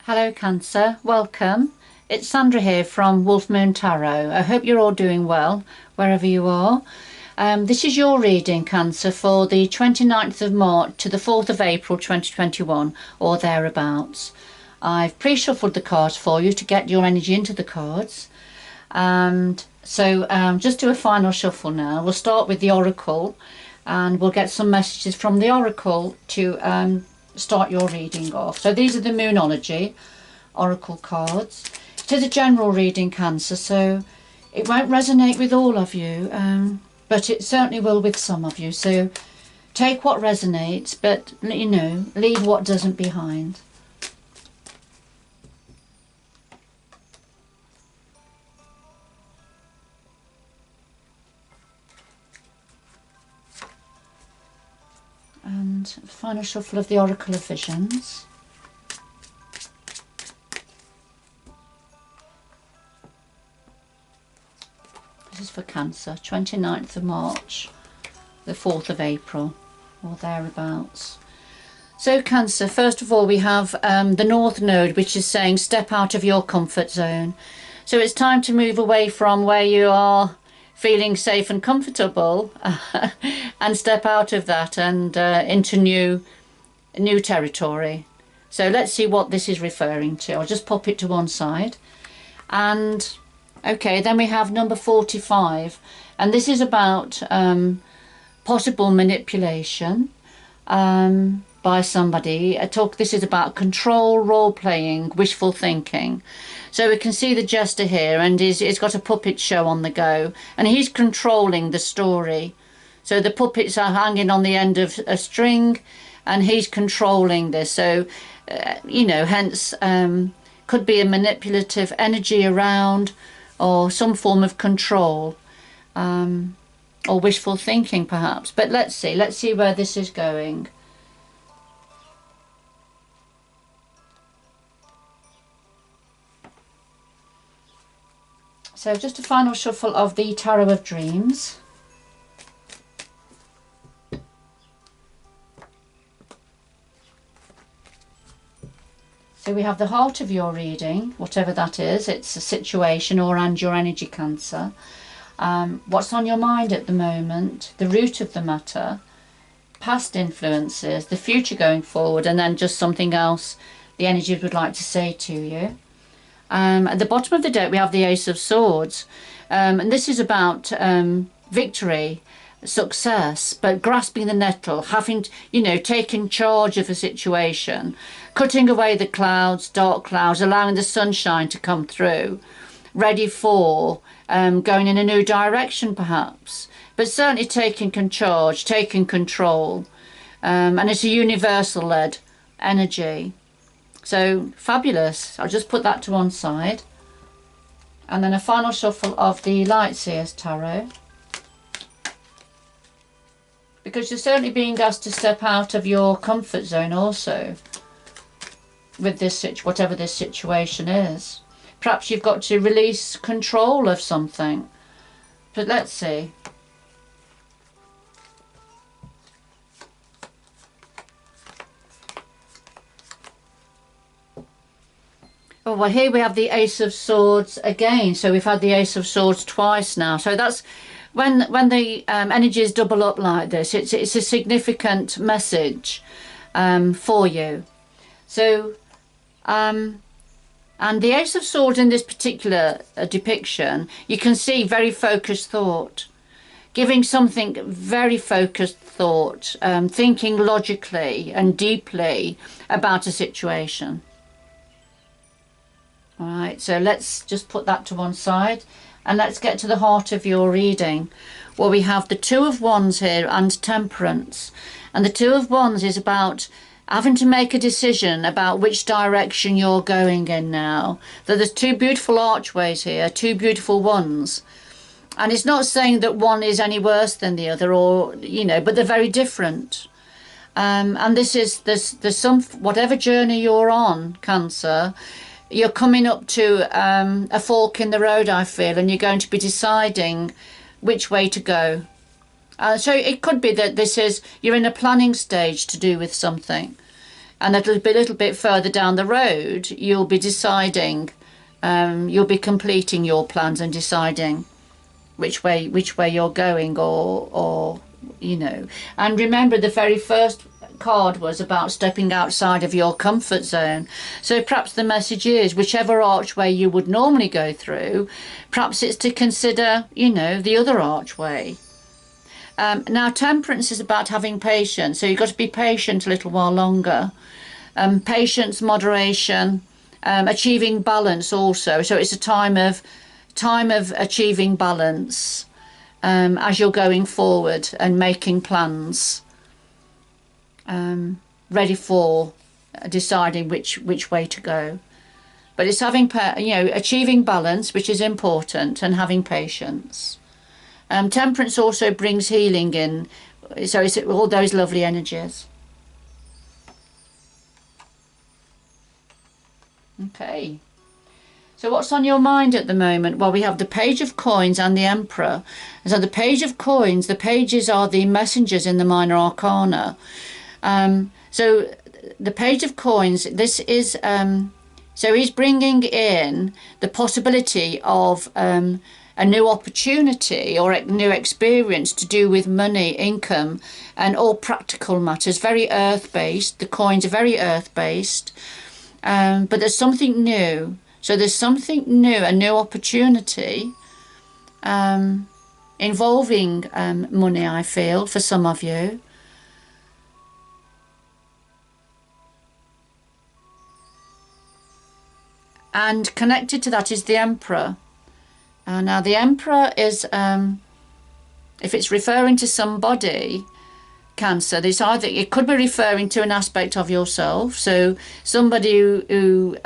Hello Cancer, welcome. It's Sandra here from Wolf Moon Tarot. I hope you're all doing well wherever you are. This is your reading, Cancer, for the 29th of March to the 4th of April 2021 or thereabouts. I've pre-shuffled the cards for you to get your energy into the cards. And so just do a final shuffle now. We'll start with the Oracle and we'll get some messages from the Oracle to start your reading off. So these are the Moonology Oracle cards. It is a general reading, Cancer, so it won't resonate with all of you, but it certainly will with some of you. So take what resonates, but you know, leave what doesn't behind. And final shuffle of the Oracle of Visions. This is for Cancer, 29th of March, the 4th of April, or thereabouts. So Cancer, first of all we have the North Node, which is saying step out of your comfort zone. So it's time to move away from where you are feeling safe and comfortable and step out of that and into new territory. So let's see what this is referring to. I'll just pop it to one side. And okay, then we have number 45, and this is about possible manipulation by somebody. This is about control, role-playing, wishful thinking. So we can see the jester here, and he's got a puppet show on the go, and he's controlling the story. So the puppets are hanging on the end of a string, and he's controlling this. So, you know, hence could be a manipulative energy around, or some form of control, or wishful thinking perhaps. But let's see where this is going. So just a final shuffle of the Tarot of Dreams. So we have the heart of your reading, whatever that is. It's a situation and your energy, Cancer. What's on your mind at the moment, the root of the matter, past influences, the future going forward, and then just something else the energies would like to say to you. At the bottom of the deck we have the Ace of Swords, and this is about victory, success, but grasping the nettle, having, you know, taking charge of a situation, cutting away the clouds, dark clouds, allowing the sunshine to come through, ready for going in a new direction perhaps, but certainly taking charge, taking control, and it's a universal led energy. So fabulous. I'll just put that to one side. And then a final shuffle of the Lightseer's Tarot. Because you're certainly being asked to step out of your comfort zone also with this whatever this situation is. Perhaps you've got to release control of something. But let's see. Oh, well, here we have the Ace of Swords again. So we've had the Ace of Swords twice now. So that's when the energies double up like this. It's a significant message for you. So, and the Ace of Swords in this particular depiction, you can see very focused thought, giving something very focused thought, thinking logically and deeply about a situation. All right, so let's just put that to one side and let's get to the heart of your reading. Well, we have the Two of Wands here and Temperance. And the Two of Wands is about having to make a decision about which direction you're going in now. So there's two beautiful archways here, two beautiful ones. And it's not saying that one is any worse than the other, or, you know, but they're very different. And there's some, whatever journey you're on, Cancer, you're coming up to a fork in the road, I feel, and you're going to be deciding which way to go. So it could be that you're in a planning stage to do with something. And a little bit further down the road, you'll be deciding, you'll be completing your plans and deciding which way you're going, or you know. And remember, the very first card was about stepping outside of your comfort zone. So perhaps the message is, whichever archway you would normally go through, perhaps it's to consider, you know, the other archway. Now, temperance is about having patience, so you've got to be patient a little while longer. Patience, moderation, achieving balance also. So it's a time of achieving balance as you're going forward and making plans, ready for deciding which way to go. But it's having, you know, achieving balance, which is important, and having patience. Temperance also brings healing in, so it's all those lovely energies. Okay. So what's on your mind at the moment? Well, we have the Page of Coins and the Emperor. So the Page of Coins, the pages are the messengers in the minor arcana. So the Page of Coins, this is, so he's bringing in the possibility of a new opportunity or a new experience to do with money, income, and all practical matters. Very earth-based. The coins are very earth-based. But there's something new. So there's something new, a new opportunity involving money, I feel, for some of you. And connected to that is the Emperor. Now the Emperor is, if it's referring to somebody, Cancer, it could be referring to an aspect of yourself. So somebody who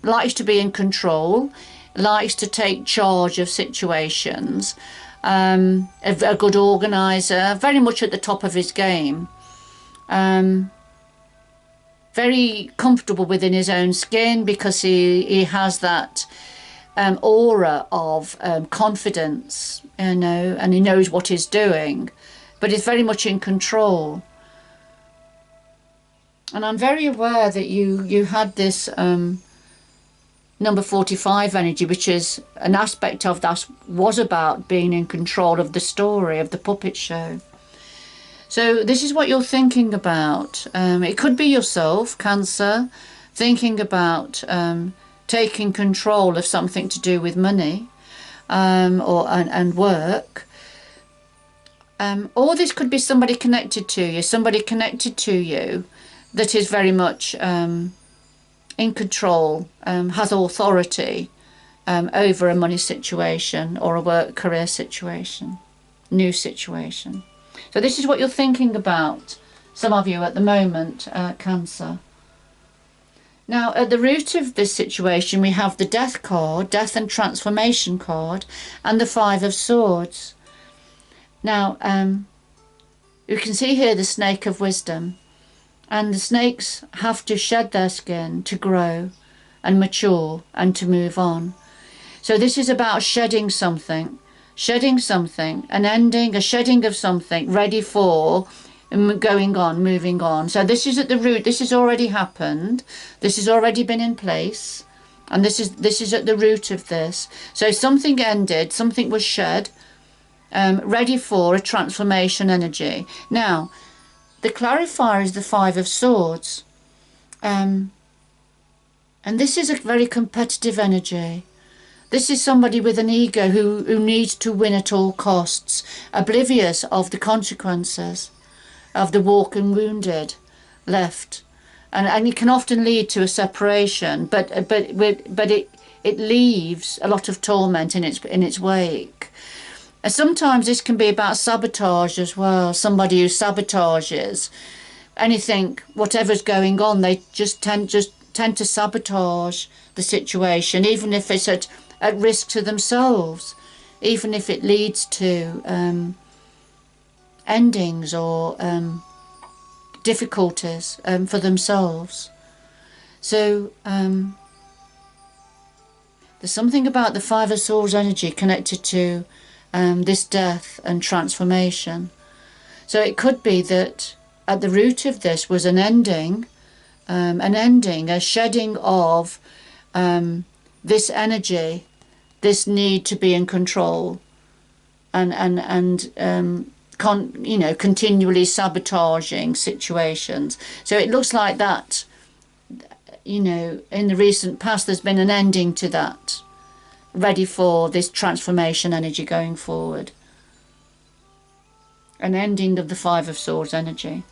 likes to be in control, likes to take charge of situations, a good organizer, very much at the top of his game, very comfortable within his own skin, because he has that aura of confidence, you know, and he knows what he's doing, but he's very much in control. And I'm very aware that you had this number 45 energy, which is an aspect of that was about being in control of the story, of the puppet show. So this is what you're thinking about. It could be yourself, Cancer, thinking about taking control of something to do with money and work. Or this could be somebody connected to you, that is very much in control, has authority over a money situation or a work career situation, new situation. So this is what you're thinking about, some of you at the moment, Cancer. Now, at the root of this situation, we have the Death card, Death and Transformation card, and the Five of Swords. Now, you can see here the Snake of Wisdom. And the snakes have to shed their skin to grow and mature and to move on. So this is about shedding something, an ending, a shedding of something, ready for going on, moving on. So this is at the root. This has already happened. This has already been in place, and this is at the root of this. So something ended, something was shed, ready for a transformation energy. Now, the clarifier is the Five of Swords, and this is a very competitive energy. This is somebody with an ego who needs to win at all costs, oblivious of the consequences of the walking wounded left, and it can often lead to a separation. But it leaves a lot of torment in its wake. And sometimes this can be about sabotage as well. Somebody who sabotages anything, whatever's going on, they just tend to sabotage the situation, even if it's at risk to themselves, even if it leads to endings or difficulties for themselves. So there's something about the Five of Swords energy connected to this death and transformation. So it could be that at the root of this was an ending, an ending, a shedding of this energy, this need to be in control, and continually sabotaging situations. So it looks like that, in the recent past, there's been an ending to that, ready for this transformation energy going forward. An ending of the Five of Swords energy.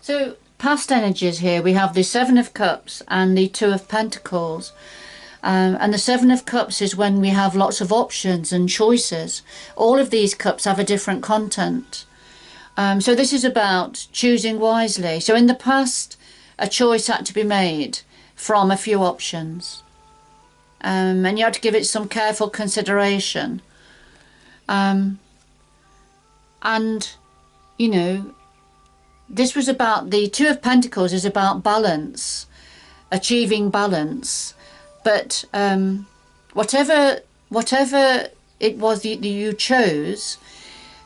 So past energies here, we have the Seven of Cups and the Two of Pentacles. And the Seven of Cups is when we have lots of options and choices. All of these cups have a different content. So this is about choosing wisely. So in the past, a choice had to be made from a few options. And you had to give it some careful consideration. And, this was about, the Two of Pentacles is about balance, achieving balance. But whatever it was that you chose,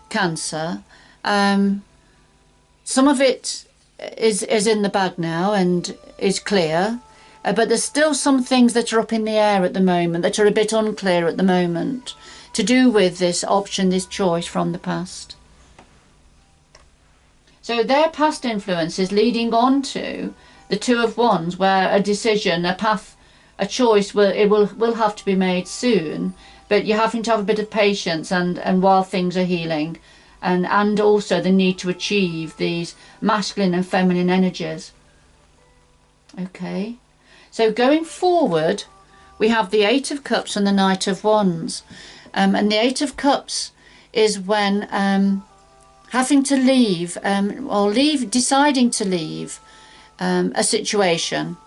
Cancer, some of it is in the bag now and is clear, but there's still some things that are up in the air at the moment, that are a bit unclear at the moment, to do with this option, this choice from the past. So their past influence is leading on to the Two of Wands, where a decision, a path, a choice will have to be made soon, but you're having to have a bit of patience and while things are healing, and also the need to achieve these masculine and feminine energies. Okay, so going forward, we have the Eight of Cups and the Knight of Wands, and the Eight of Cups is when having to leave, deciding to leave a situation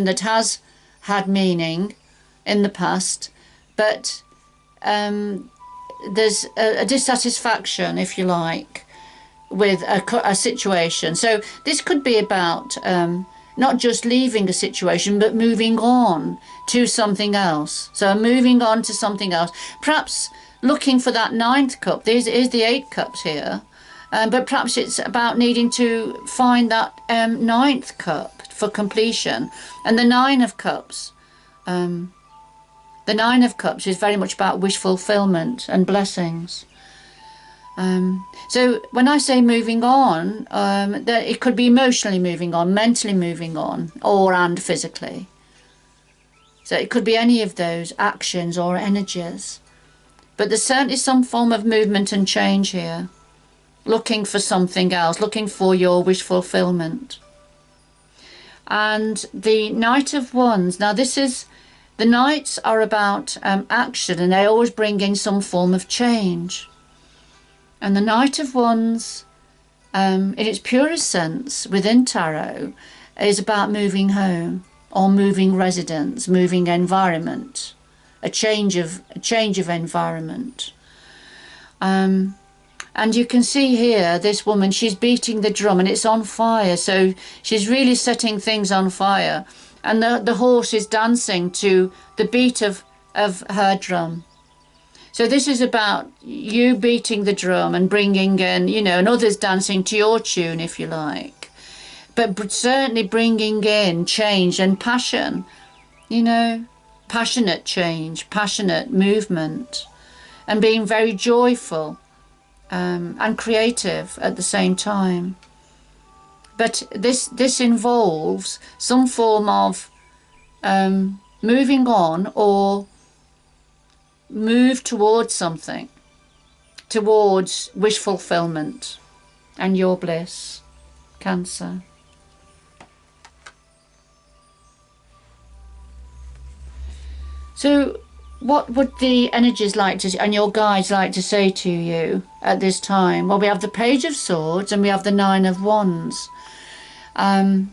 that has had meaning in the past, but there's a dissatisfaction, if you like, with a situation. So this could be about not just leaving a situation, but moving on to something else. So moving on to something else, perhaps looking for that ninth cup. There is the Eight Cups here, but perhaps it's about needing to find that ninth cup for completion. And the Nine of Cups, the Nine of Cups is very much about wish fulfillment and blessings. So when I say moving on, it could be emotionally moving on, mentally moving on, and physically. So it could be any of those actions or energies. But there's certainly some form of movement and change here. Looking for something else, looking for your wish fulfillment. And the Knight of Wands, now the Knights are about action, and they always bring in some form of change. And the Knight of Wands, in its purest sense within Tarot, is about moving home, or moving residence, moving environment. A change of environment. And you can see here this woman, she's beating the drum and it's on fire, so she's really setting things on fire, and the horse is dancing to the beat of her drum. So this is about you beating the drum and bringing in, and others dancing to your tune, if you like, but certainly bringing in change and passion, passionate change, passionate movement, and being very joyful and creative at the same time. But this involves some form of moving on, or move towards something, towards wish fulfillment and your bliss, Cancer. So what would the energies like to, and your guides like to say to you at this time? Well, we have the Page of Swords and we have the Nine of Wands. The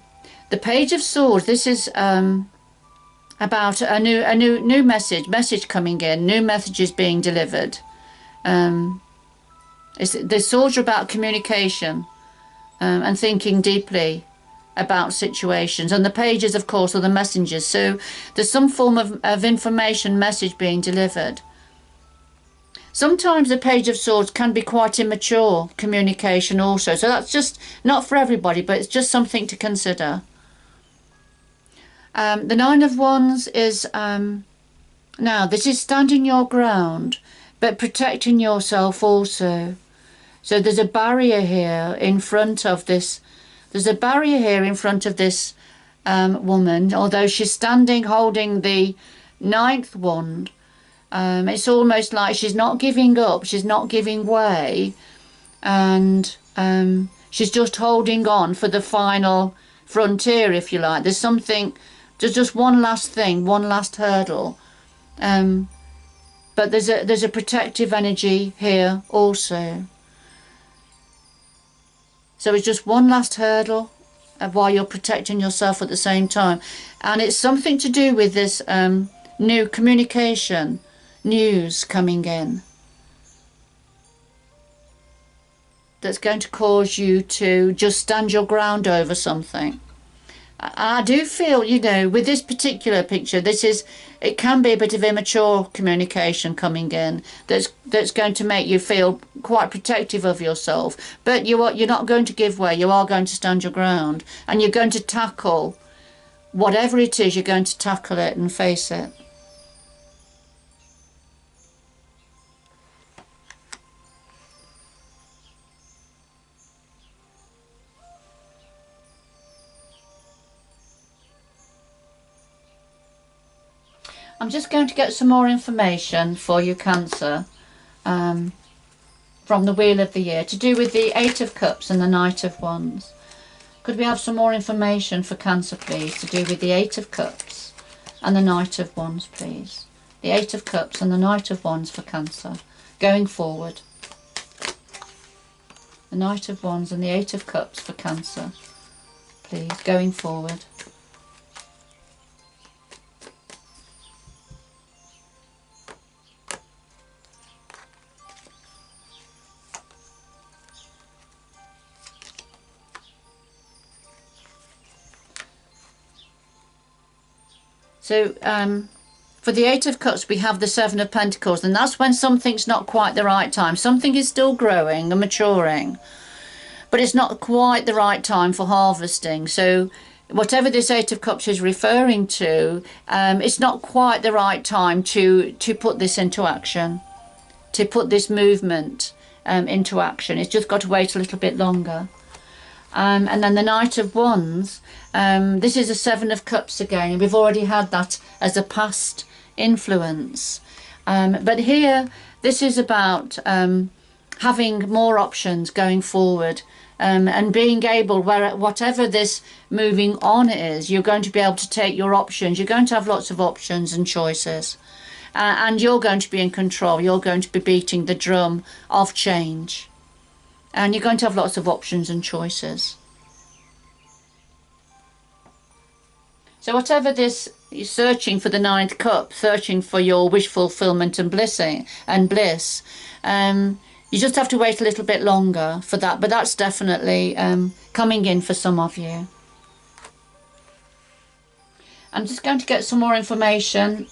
Page of Swords, this is about a new message coming in, new messages being delivered. The swords are about communication and thinking deeply about situations, and the pages, of course, are the messengers. So there's some form of information message being delivered. Sometimes the Page of Swords can be quite immature communication also. So that's just not for everybody, but it's just something to consider. The Nine of Wands is, now this is standing your ground, but protecting yourself also. So there's a barrier here in front of this. There's a barrier here in front of this woman, although she's standing holding the ninth wand. It's almost like she's not giving up, she's not giving way, and she's just holding on for the final frontier, if you like. There's something, there's just one last thing, one last hurdle. But there's a protective energy here also. So it's just one last hurdle while you're protecting yourself at the same time. And it's something to do with this new communication, news coming in, that's going to cause you to just stand your ground over something. I do feel, you know, with this particular picture, it can be a bit of immature communication coming in that's going to make you feel quite protective of yourself. But you're not going to give way. You are going to stand your ground, and you're going to tackle whatever it is. You're going to tackle it and face it. I'm just going to get some more information for you, Cancer, from the Wheel of the Year, to do with the Eight of Cups and the Knight of Wands. Could we have some more information for Cancer, please, to do with the Eight of Cups and the Knight of Wands, please? The Eight of Cups and the Knight of Wands for Cancer, going forward. The Knight of Wands and the Eight of Cups for Cancer, please, going forward. So for the Eight of Cups, we have the Seven of Pentacles, and that's when something's not quite the right time. Something is still growing and maturing, but it's not quite the right time for harvesting. So whatever this Eight of Cups is referring to, it's not quite the right time to put this into action, to put this movement into action. It's just got to wait a little bit longer. And then the Knight of Wands, this is a Seven of Cups again, and we've already had that as a past influence. But here, this is about having more options going forward, and being able, whatever this moving on is, you're going to be able to take your options. You're going to have lots of options and choices, and you're going to be in control. You're going to be beating the drum of change. And you're going to have lots of options and choices. So whatever this, you're searching for the Ninth Cup, searching for your wish fulfillment and bliss, you just have to wait a little bit longer for that. But that's definitely coming in for some of you. I'm just going to get some more information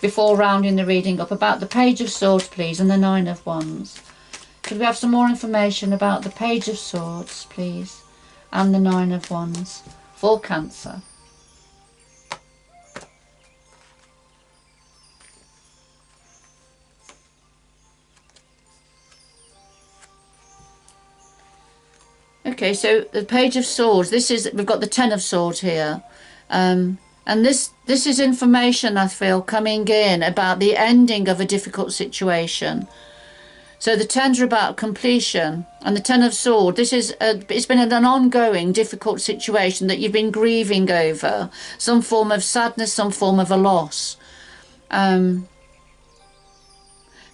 before rounding the reading up about the Page of Swords, please, and the Nine of Wands. Could we have some more information about the Page of Swords, please, and the Nine of Wands for Cancer? Okay, so the Page of Swords, we've got the Ten of Swords here. And this is information, I feel, coming in about the ending of a difficult situation. So the Tens are about completion, and the Ten of Swords, it's been an ongoing difficult situation that you've been grieving over, some form of sadness, some form of a loss. But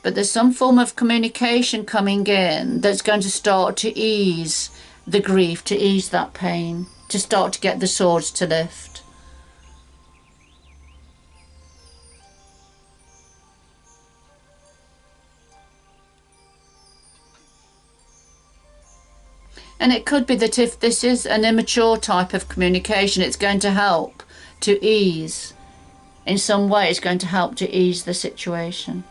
there's some form of communication coming in that's going to start to ease the grief, to ease that pain, to start to get the swords to lift. And it could be that if this is an immature type of communication, it's going to help to ease. In some way, it's going to help to ease the situation.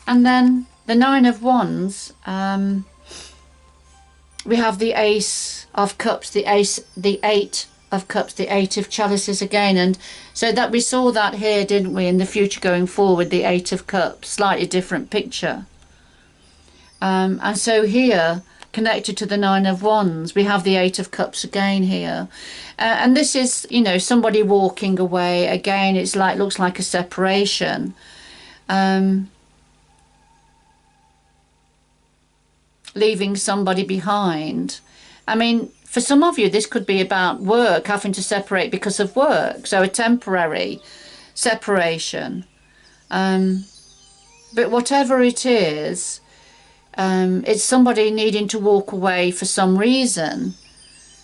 And then the Nine of Wands, we have the Ace of Cups, the Eight of Cups, the Eight of Chalices again. And so that we saw that here, didn't we, in the future going forward, the Eight of Cups, slightly different picture. And so here, connected to the Nine of Wands, we have the Eight of Cups again here. And this is, you know, somebody walking away. Again, it's like, looks like a separation. Leaving somebody behind. I mean, for some of you, this could be about work, having to separate because of work. So a temporary separation. But whatever it is, it's somebody needing to walk away for some reason,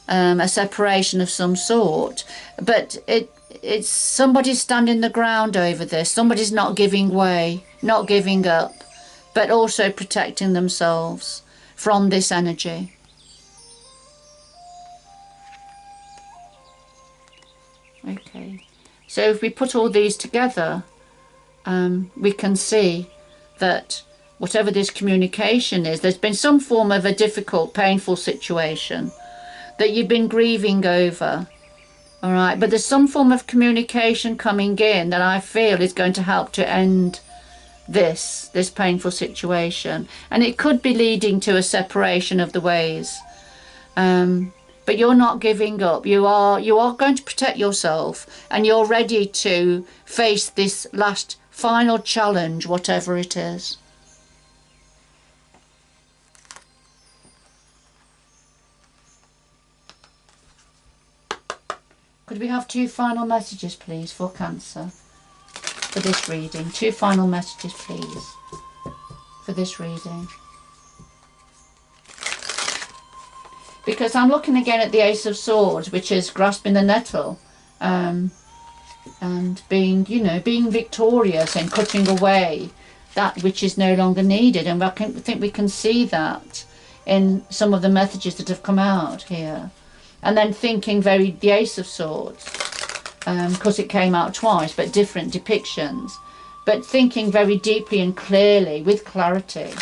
a separation of some sort. But it's somebody standing the ground over this. Somebody's not giving way, not giving up, but also protecting themselves from this energy. Okay, so if we put all these together, we can see that whatever this communication is, there's been some form of a difficult, painful situation that you've been grieving over. All right, but there's some form of communication coming in that I feel is going to help to end this painful situation. And it could be leading to a separation of the ways. But you're not giving up. You are going to protect yourself, and you're ready to face this last final challenge, whatever it is. Could we have 2 final messages, please, for Cancer? For this reading. 2 final messages, please, for this reading. Because I'm looking again at the Ace of Swords, which is grasping the nettle, and being, you know, being victorious and cutting away that which is no longer needed. And I think we can see that in some of the messages that have come out here. And then thinking the Ace of Swords, because it came out twice, but different depictions. But thinking very deeply and clearly, with clarity,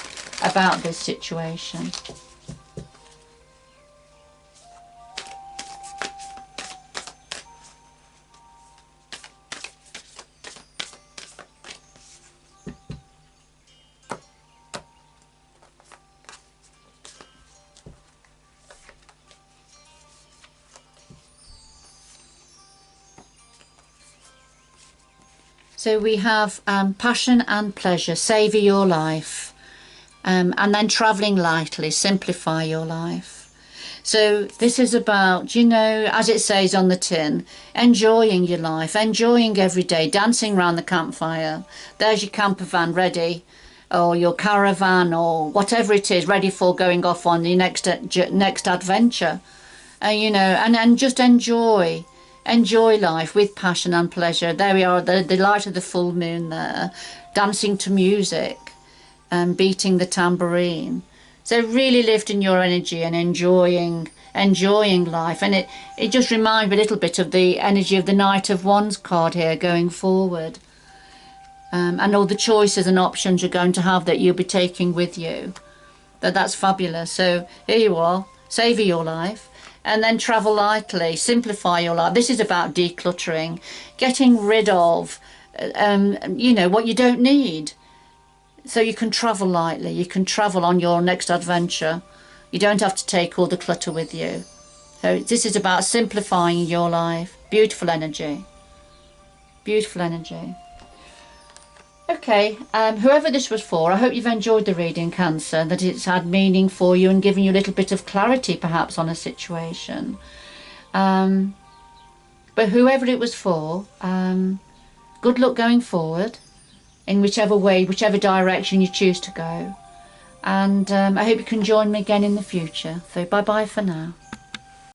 about this situation. So we have passion and pleasure, savour your life, and then travelling lightly, simplify your life. So this is about, you know, as it says on the tin, enjoying your life, enjoying every day, dancing around the campfire. There's your camper van ready, or your caravan, or whatever it is, ready for going off on the next adventure. You know, and just enjoy life with passion and pleasure. There we are, the light of the full moon there, dancing to music and beating the tambourine. So really lifting your energy and enjoying life. And it just reminds me a little bit of the energy of the Knight of Wands card here going forward. And all the choices and options you're going to have that you'll be taking with you. That's fabulous. So here you are, savour your life. And then travel lightly, simplify your life. This is about decluttering, getting rid of, you know, what you don't need. So you can travel lightly. You can travel on your next adventure. You don't have to take all the clutter with you. So this is about simplifying your life. Beautiful energy. Beautiful energy. Okay, whoever this was for, I hope you've enjoyed the reading, Cancer, that it's had meaning for you and given you a little bit of clarity perhaps on a situation. But whoever it was for, good luck going forward in whichever way, whichever direction you choose to go. And I hope you can join me again in the future. So bye-bye for now.